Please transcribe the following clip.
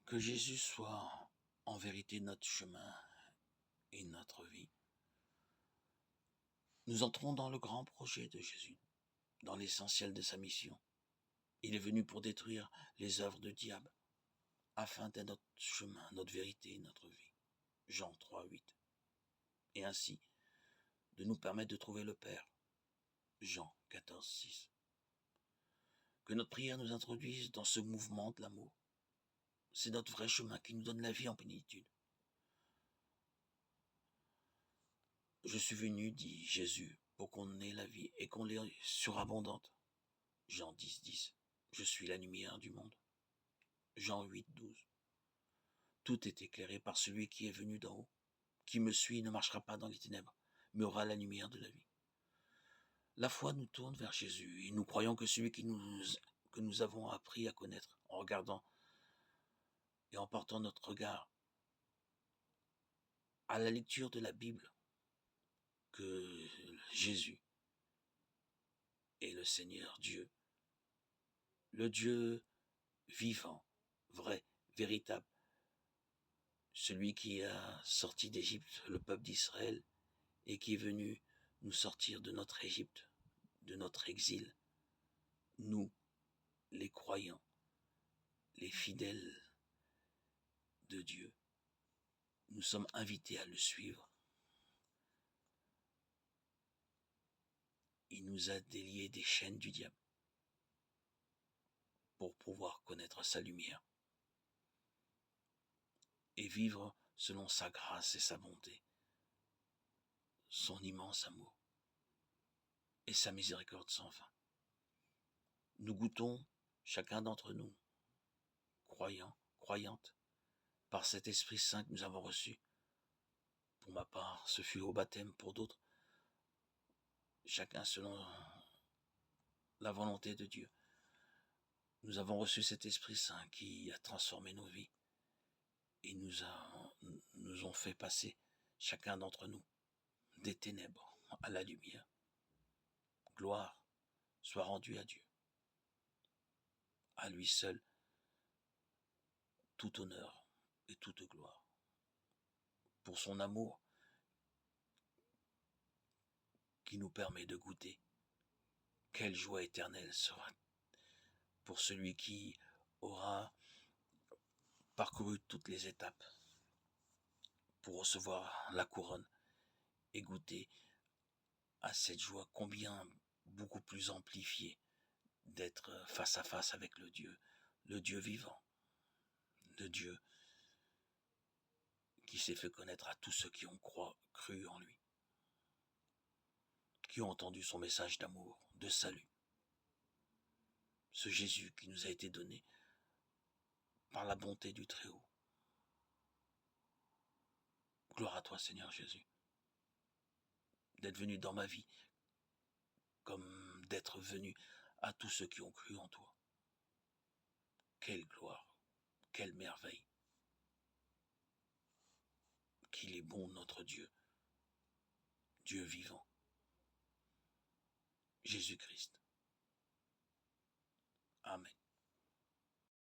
Que Jésus soit en vérité notre chemin et notre vie. Nous entrons dans le grand projet de Jésus, dans l'essentiel de sa mission. Il est venu pour détruire les œuvres du diable, afin d'être notre chemin, notre vérité et notre vie. Jean 3, 8. Et ainsi, de nous permettre de trouver le Père. Jean 14, 6. Que notre prière nous introduise dans ce mouvement de l'amour. C'est notre vrai chemin qui nous donne la vie en plénitude. Je suis venu, dit Jésus, pour qu'on ait la vie et qu'on l'ait surabondante. Jean 10, 10. Je suis la lumière du monde. Jean 8, 12. Tout est éclairé par celui qui est venu d'en haut. Qui me suit ne marchera pas dans les ténèbres, mais aura la lumière de la vie. La foi nous tourne vers Jésus et nous croyons que celui que nous avons appris à connaître en regardant et en portant notre regard à la lecture de la Bible, que Jésus est le Seigneur Dieu, le Dieu vivant, vrai, véritable, celui qui a sorti d'Égypte le peuple d'Israël et qui est venu nous sortir de notre Égypte, de notre exil, nous, les croyants, les fidèles de Dieu. Nous sommes invités à le suivre. Il nous a déliés des chaînes du diable pour pouvoir connaître sa lumière et vivre selon sa grâce et sa bonté, son immense amour et sa miséricorde sans fin. Nous goûtons, chacun d'entre nous, croyants, croyantes, par cet Esprit Saint que nous avons reçu. Pour ma part, ce fut au baptême, pour d'autres, chacun selon la volonté de Dieu. Nous avons reçu cet Esprit Saint qui a transformé nos vies et nous ont fait passer, chacun d'entre nous, des ténèbres à la lumière. Gloire soit rendue à Dieu. À lui seul, tout honneur et toute gloire. Pour son amour qui nous permet de goûter. Quelle joie éternelle sera pour celui qui aura parcouru toutes les étapes pour recevoir la couronne et goûter à cette joie combien beaucoup plus amplifiée d'être face à face avec le Dieu vivant, le Dieu qui s'est fait connaître à tous ceux qui ont cru en lui, qui ont entendu son message d'amour, de salut. Ce Jésus qui nous a été donné par la bonté du Très-Haut. Gloire à toi, Seigneur Jésus, d'être venu dans ma vie, comme d'être venu à tous ceux qui ont cru en toi. Quelle gloire, quelle merveille, qu'il est bon notre Dieu, Dieu vivant, Jésus-Christ. Amen.